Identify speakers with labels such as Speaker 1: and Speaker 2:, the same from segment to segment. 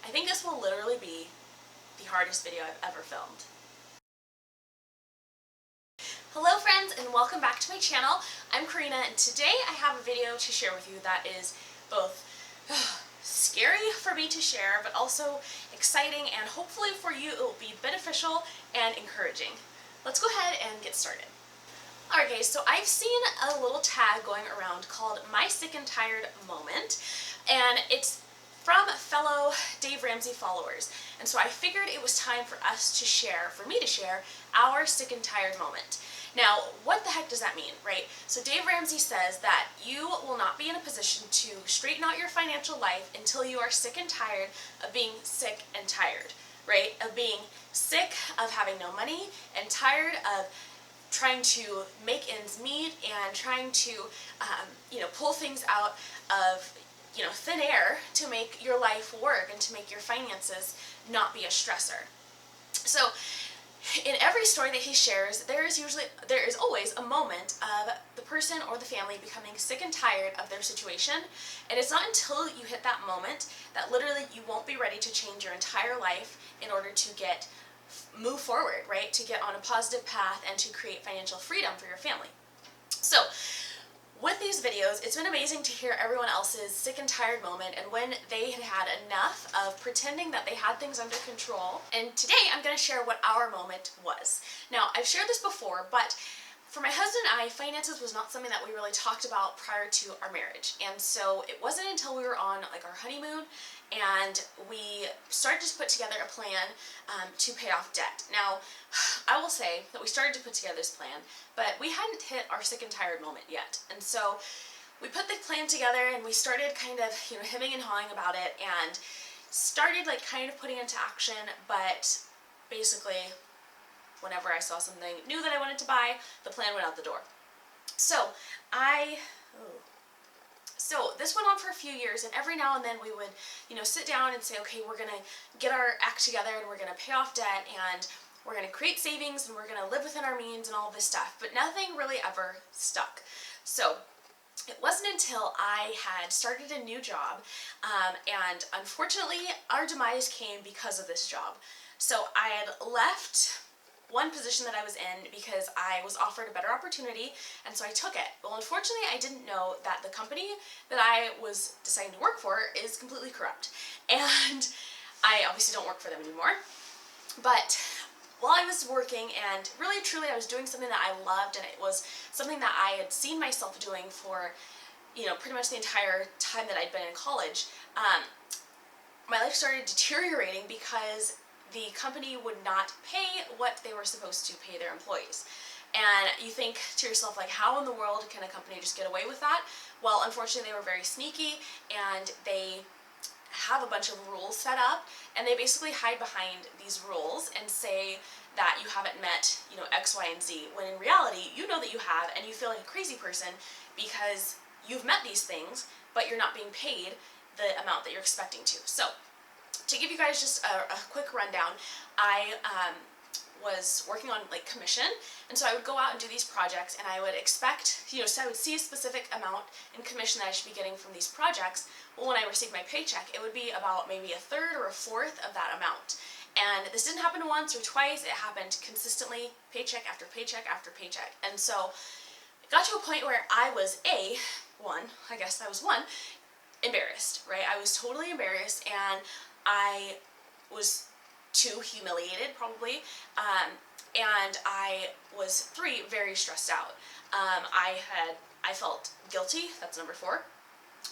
Speaker 1: I think this will literally be the hardest video I've ever filmed. Hello friends, and welcome back to my channel. I'm Corina, and today I have a video to share with you that is both scary for me to share, but also exciting, and hopefully for you it will be beneficial and encouraging. Let's go ahead and get started. Alright guys, so I've seen a little tag going around called My Sick and Tired Moment, and it's from fellow Dave Ramsey followers. And so I figured it was time for us to share, for me to share, our sick and tired moment. Now, what the heck does that mean, right? So Dave Ramsey says that you will not be in a position to straighten out your financial life until you are sick and tired of being sick and tired, right? Of being sick of having no money and tired of trying to make ends meet and trying to, pull things out of, thin air to make your life work and to make your finances not be a stressor. So, in every story that he shares, there is always a moment of the person or the family becoming sick and tired of their situation, and it's not until you hit that moment that literally you won't be ready to change your entire life in order to move forward, right? To get on a positive path and to create financial freedom for your family. So, with these videos, it's been amazing to hear everyone else's sick and tired moment and when they had had enough of pretending that they had things under control. And today I'm going to share what our moment was. Now, I've shared this before, but for my husband and I, finances was not something that we really talked about prior to our marriage. And so it wasn't until we were on our honeymoon and we started to put together a plan to pay off debt. Now, I will say that we started to put together this plan, but we hadn't hit our sick and tired moment yet. And so we put the plan together and we started kind of, hemming and hawing about it and started kind of putting into action, but basically whenever I saw something new that I wanted to buy, the plan went out the door. So this went on for a few years, and every now and then we would, sit down and say, okay, we're going to get our act together and we're going to pay off debt and we're going to create savings and we're going to live within our means and all this stuff, but nothing really ever stuck. So it wasn't until I had started a new job, and unfortunately our demise came because of this job. So I had left one position that I was in because I was offered a better opportunity, and so I took it. Well, unfortunately, I didn't know that the company that I was deciding to work for is completely corrupt, and I obviously don't work for them anymore. But while I was working, and really truly I was doing something that I loved, and it was something that I had seen myself doing for, pretty much the entire time that I'd been in college, my life started deteriorating because the company would not pay what they were supposed to pay their employees. And you think to yourself, how in the world can a company just get away with that? Well, unfortunately, they were very sneaky, and they have a bunch of rules set up, and they basically hide behind these rules and say that you haven't met, X, Y, and Z, when in reality, you know that you have, and you feel like a crazy person because you've met these things, but you're not being paid the amount that you're expecting to. So, to give you guys just a quick rundown, I was working on commission, and so I would go out and do these projects, and I would expect, so I would see a specific amount in commission that I should be getting from these projects. Well, when I received my paycheck, it would be about maybe a third or a fourth of that amount. And this didn't happen once or twice, it happened consistently, paycheck after paycheck after paycheck. And so it got to a point where I was embarrassed, right? I was totally embarrassed, and I was too humiliated, probably, and I was very stressed out. I felt guilty, that's number 4,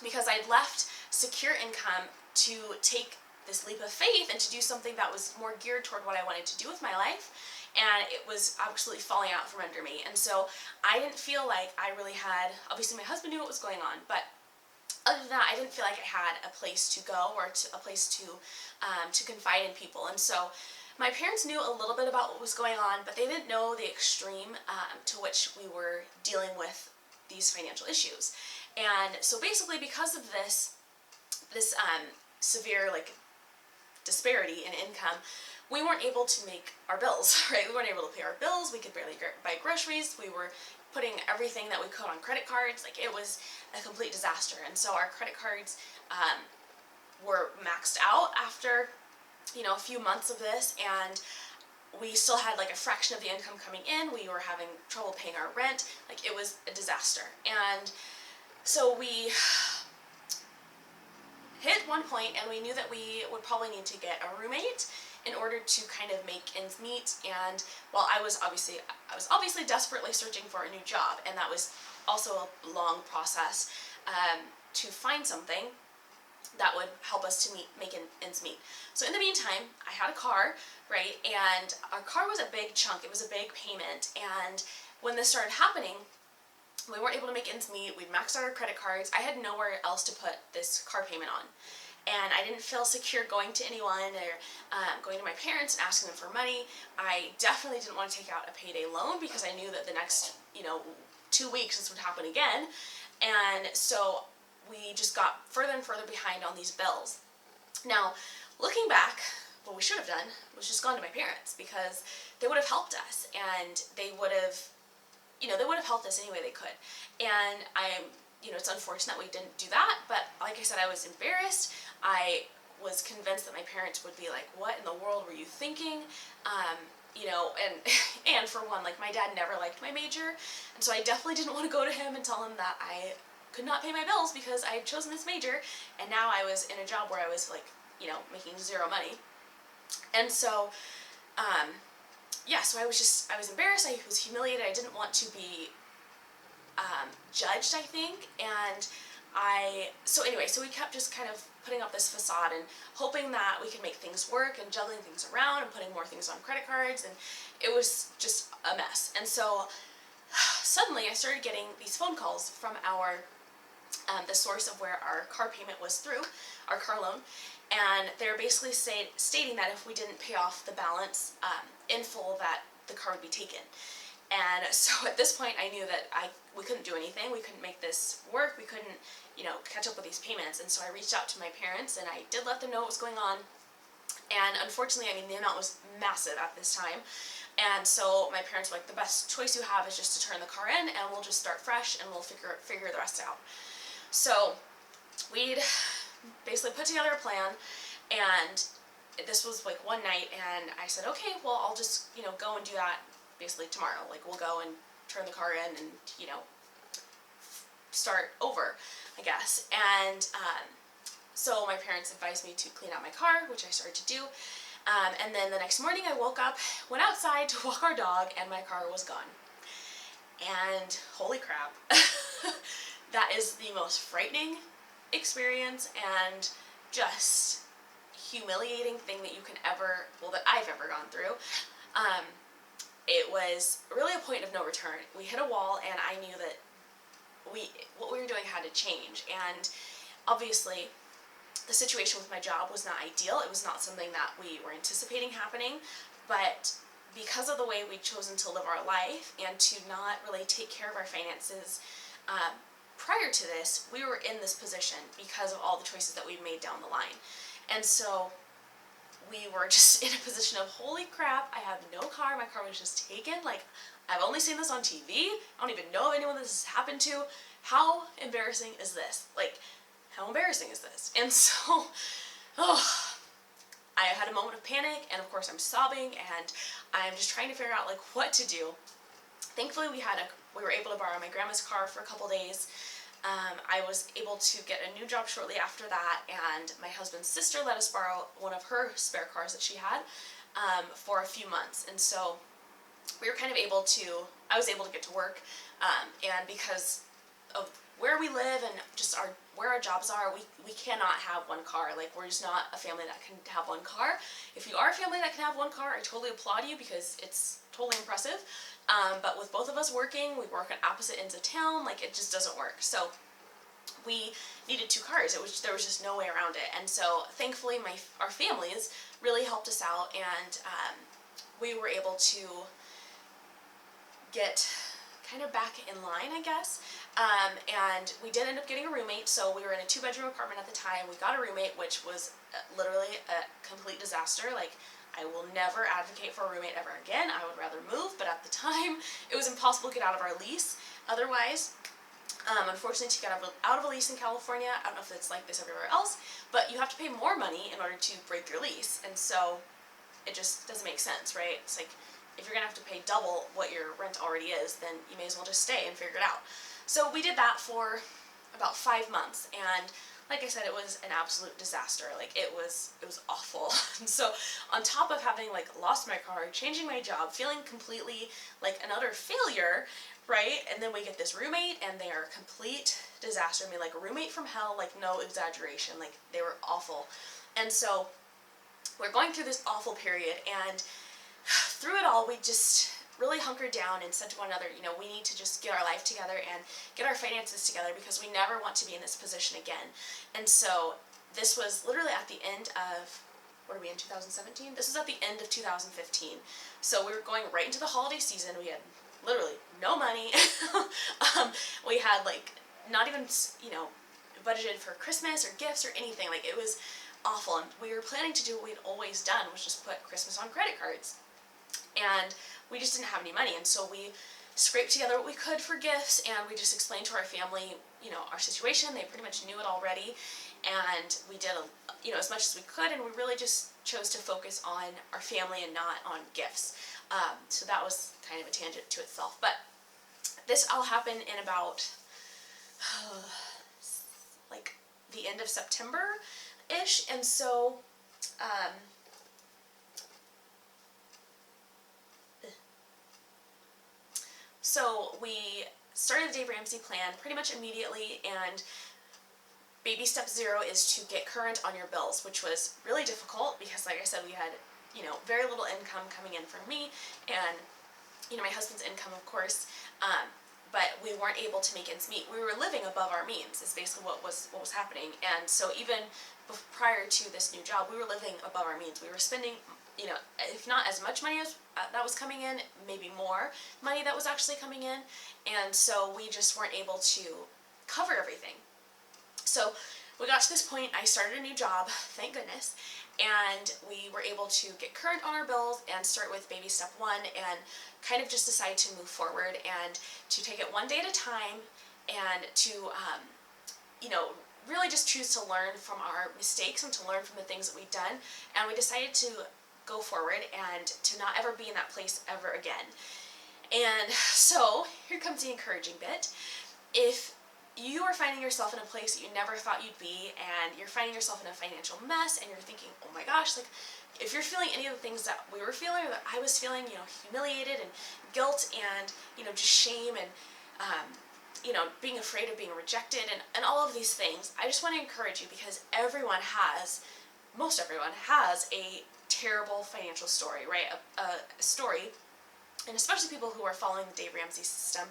Speaker 1: because I'd left secure income to take this leap of faith and to do something that was more geared toward what I wanted to do with my life, and it was absolutely falling out from under me. And so I didn't feel like I really had, obviously my husband knew what was going on, but other than that, I didn't feel like I had a place to go or a place to confide in people. And so my parents knew a little bit about what was going on, but they didn't know the extreme to which we were dealing with these financial issues. And so basically, because of this severe disparity in income, we weren't able to make our bills, right? We weren't able to pay our bills. We could barely buy groceries. We were putting everything that we could on credit cards. It was a complete disaster. And so our credit cards were maxed out after, you know, a few months of this, and we still had like a fraction of the income coming in. We were having trouble paying our rent. Like, it was a disaster. And so we hit one point and we knew that we would probably need to get a roommate in order to kind of make ends meet. And while I was obviously desperately searching for a new job, and that was also a long process to find something that would help us to make ends meet. So in the meantime, I had a car, right, and our car was a big chunk. It was a big payment, and when this started happening, we weren't able to make ends meet. We'd maxed out our credit cards. I had nowhere else to put this car payment on, and I didn't feel secure going to anyone or going to my parents and asking them for money. I definitely didn't want to take out a payday loan because I knew that the next, 2 weeks this would happen again, and so we just got further and further behind on these bills. Now, looking back, what we should have done was just gone to my parents, because they would have helped us, and they would have helped us any way they could. And it's unfortunate that we didn't do that, but like I said, I was embarrassed. I was convinced that my parents would be like, what in the world were you thinking? And for one, like, my dad never liked my major, and so I definitely didn't want to go to him and tell him that I could not pay my bills because I had chosen this major, and now I was in a job where I was like, making zero money. And so, so I was embarrassed, I was humiliated, I didn't want to be judged, I think, and so we kept just kind of putting up this facade and hoping that we could make things work and juggling things around and putting more things on credit cards, and it was just a mess. And so suddenly I started getting these phone calls from the source of where our car payment was through, our car loan, and they're basically stating that if we didn't pay off the balance in full, that the car would be taken. And so at this point I knew that we couldn't do anything, we couldn't make this work, we couldn't, catch up with these payments. And so I reached out to my parents and I did let them know what was going on. And unfortunately, the amount was massive at this time. And so my parents were like, the best choice you have is just to turn the car in and we'll just start fresh and we'll figure the rest out. So we'd basically put together a plan, and this was like one night, and I said, okay, well, I'll just, go and do that basically tomorrow. Like, we'll go and turn the car in and, start over, I guess. And so my parents advised me to clean out my car, which I started to do. And then the next morning I woke up, went outside to walk our dog, and my car was gone. And holy crap, that is the most frightening experience and just humiliating thing that that I've ever gone through. It was really a point of no return. We hit a wall, and I knew that what we were doing had to change. And obviously, the situation with my job was not ideal. It was not something that we were anticipating happening, but because of the way we'd chosen to live our life and to not really take care of our finances prior to this, we were in this position because of all the choices that we'd made down the line. And so we were just in a position of, holy crap, I have no car, my car was just taken, like, I've only seen this on TV, I don't even know anyone this has happened to. How embarrassing is this? Like, how embarrassing is this? And so, I had a moment of panic, and of course I'm sobbing, and I'm just trying to figure out like what to do. Thankfully we were able to borrow my grandma's car for a couple days. I was able to get a new job shortly after that, and my husband's sister let us borrow one of her spare cars that she had for a few months. And so we were kind of I was able to get to work, and because of where we live and just where our jobs are, we cannot have one car. Like, we're just not a family that can have one car. If you are a family that can have one car, I totally applaud you because it's totally impressive. But with both of us working, we work on opposite ends of town, like, it just doesn't work. So we needed 2 cars. There was just no way around it. And so thankfully our families really helped us out, and we were able to get kind of back in line, I guess. And we did end up getting a roommate, so we were in a 2-bedroom apartment at the time. We got a roommate, which was literally a complete disaster. Like, I will never advocate for a roommate ever again. I would rather move, but at the time, it was impossible to get out of our lease otherwise. Unfortunately, to get out of a lease in California, I don't know if it's like this everywhere else, but you have to pay more money in order to break your lease, and so it just doesn't make sense, right? It's like, if you're gonna have to pay double what your rent already is, then you may as well just stay and figure it out. So we did that for about 5 months, and like I said, it was an absolute disaster. Like, it was awful. And so on top of having like lost my car, changing my job, feeling completely like an utter failure, right? And then we get this roommate, and they are a complete disaster. I mean, like a roommate from hell, like no exaggeration. Like, they were awful. And so we're going through this awful period, and through it all, we just really hunkered down and said to one another, you know, we need to just get our life together and get our finances together, because we never want to be in this position again. And so this was literally at the end of, what are we in, 2017? This was at the end of 2015. So we were going right into the holiday season. We had literally no money. We had like not even, you know, budgeted for Christmas or gifts or anything. Like, it was awful. And we were planning to do what we'd always done, which was put Christmas on credit cards. And we just didn't have any money, and so we scraped together what we could for gifts, and we just explained to our family, you know, our situation. They pretty much knew it already, and we did, you know, as much as we could, and we really just chose to focus on our family and not on gifts. So that was kind of a tangent to itself. But this all happened in about like the end of September-ish, and so So we started the Dave Ramsey plan pretty much immediately, and baby step 0 is to get current on your bills, which was really difficult because, like I said, we had, you know, very little income coming in from me, and, you know, my husband's income, of course, but we weren't able to make ends meet. We were living above our means is basically what was happening. And so even prior to this new job, we were living above our means. We were spending, you know, if not as much money as that was coming in, maybe more money that was actually coming in. And so we just weren't able to cover everything. So we got to this point. I started a new job, thank goodness, and we were able to get current on our bills and start with baby step 1 and kind of just decide to move forward and to take it one day at a time, and to, you know, really just choose to learn from our mistakes and to learn from the things that we've done. And we decided to go forward and to not ever be in that place ever again. And so here comes the encouraging bit. If you are finding yourself in a place that you never thought you'd be, and you're finding yourself in a financial mess, and you're thinking, oh my gosh, like, if you're feeling any of the things that we were feeling, or that I was feeling, you know, humiliated and guilt and, you know, just shame and, you know, being afraid of being rejected and all of these things, I just want to encourage you, because most everyone has a terrible financial story, right? A story, and especially people who are following the Dave Ramsey system.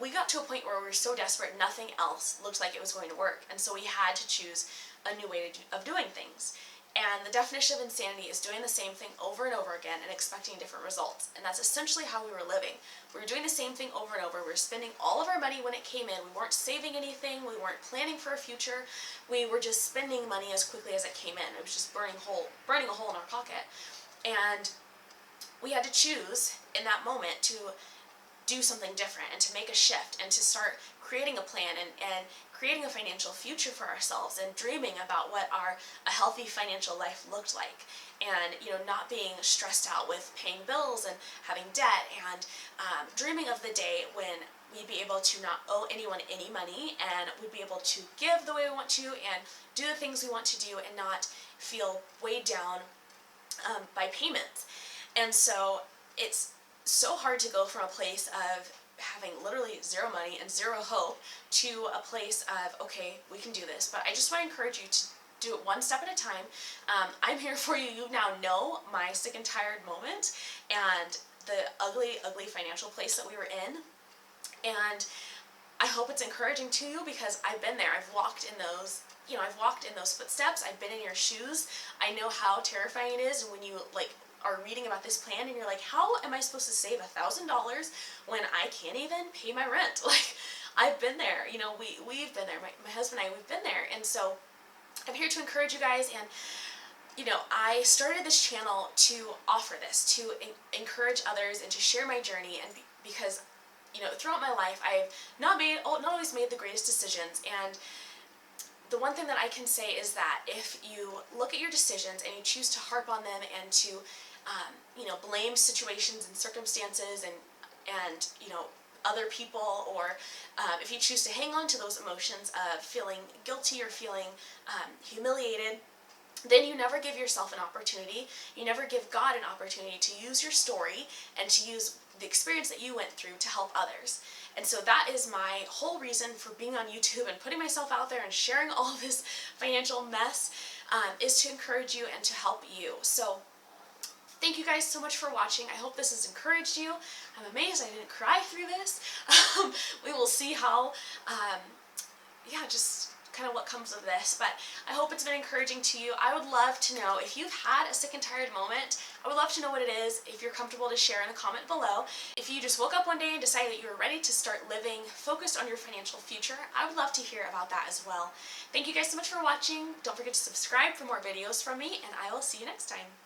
Speaker 1: We got to a point where we were so desperate, nothing else looked like it was going to work, and so we had to choose a new way of doing things. And the definition of insanity is doing the same thing over and over again and expecting different results. And that's essentially how we were living. We were doing the same thing over and over. We were spending all of our money when it came in. We weren't saving anything. We weren't planning for a future. We were just spending money as quickly as it came in. It was just burning a hole in our pocket. And we had to choose in that moment to do something different and to make a shift and to start creating a plan and creating a financial future for ourselves and dreaming about what a healthy financial life looked like, and, you know, not being stressed out with paying bills and having debt, and dreaming of the day when we'd be able to not owe anyone any money, and we'd be able to give the way we want to and do the things we want to do and not feel weighed down by payments. And so it's so hard to go from a place of having literally zero money and zero hope to a place of, okay, we can do this. But I just want to encourage you to do it one step at a time. I'm here for you. You now know my sick and tired moment and the ugly, ugly financial place that we were in. And I hope it's encouraging to you, because I've been there. I've walked in those, you know, I've walked in those footsteps. I've been in your shoes. I know how terrifying it is when you, like, are reading about this plan and you're like, how am I supposed to save $1,000 when I can't even pay my rent? Like, I've been there, you know, we've been there, my husband and I, we've been there. And so I'm here to encourage you guys. And, you know, I started this channel to offer this, to encourage others and to share my journey, and because throughout my life, I've not always made the greatest decisions, and the one thing that I can say is that if you look at your decisions and you choose to harp on them and to, blame situations and circumstances and other people, or if you choose to hang on to those emotions of feeling guilty or feeling humiliated, then you never give yourself an opportunity, you never give God an opportunity to use your story and to use the experience that you went through to help others. And so that is my whole reason for being on YouTube and putting myself out there and sharing all this financial mess, is to encourage you and to help you. So thank you guys so much for watching. I hope this has encouraged you. I'm amazed I didn't cry through this. We will see how, just kind of what comes of this, but I hope it's been encouraging to you. I would love to know if you've had a sick and tired moment. I would love to know what it is, if you're comfortable to share in the comment below. If you just woke up one day and decided that you were ready to start living focused on your financial future, I would love to hear about that as well. Thank you guys so much for watching. Don't forget to subscribe for more videos from me, and I will see you next time.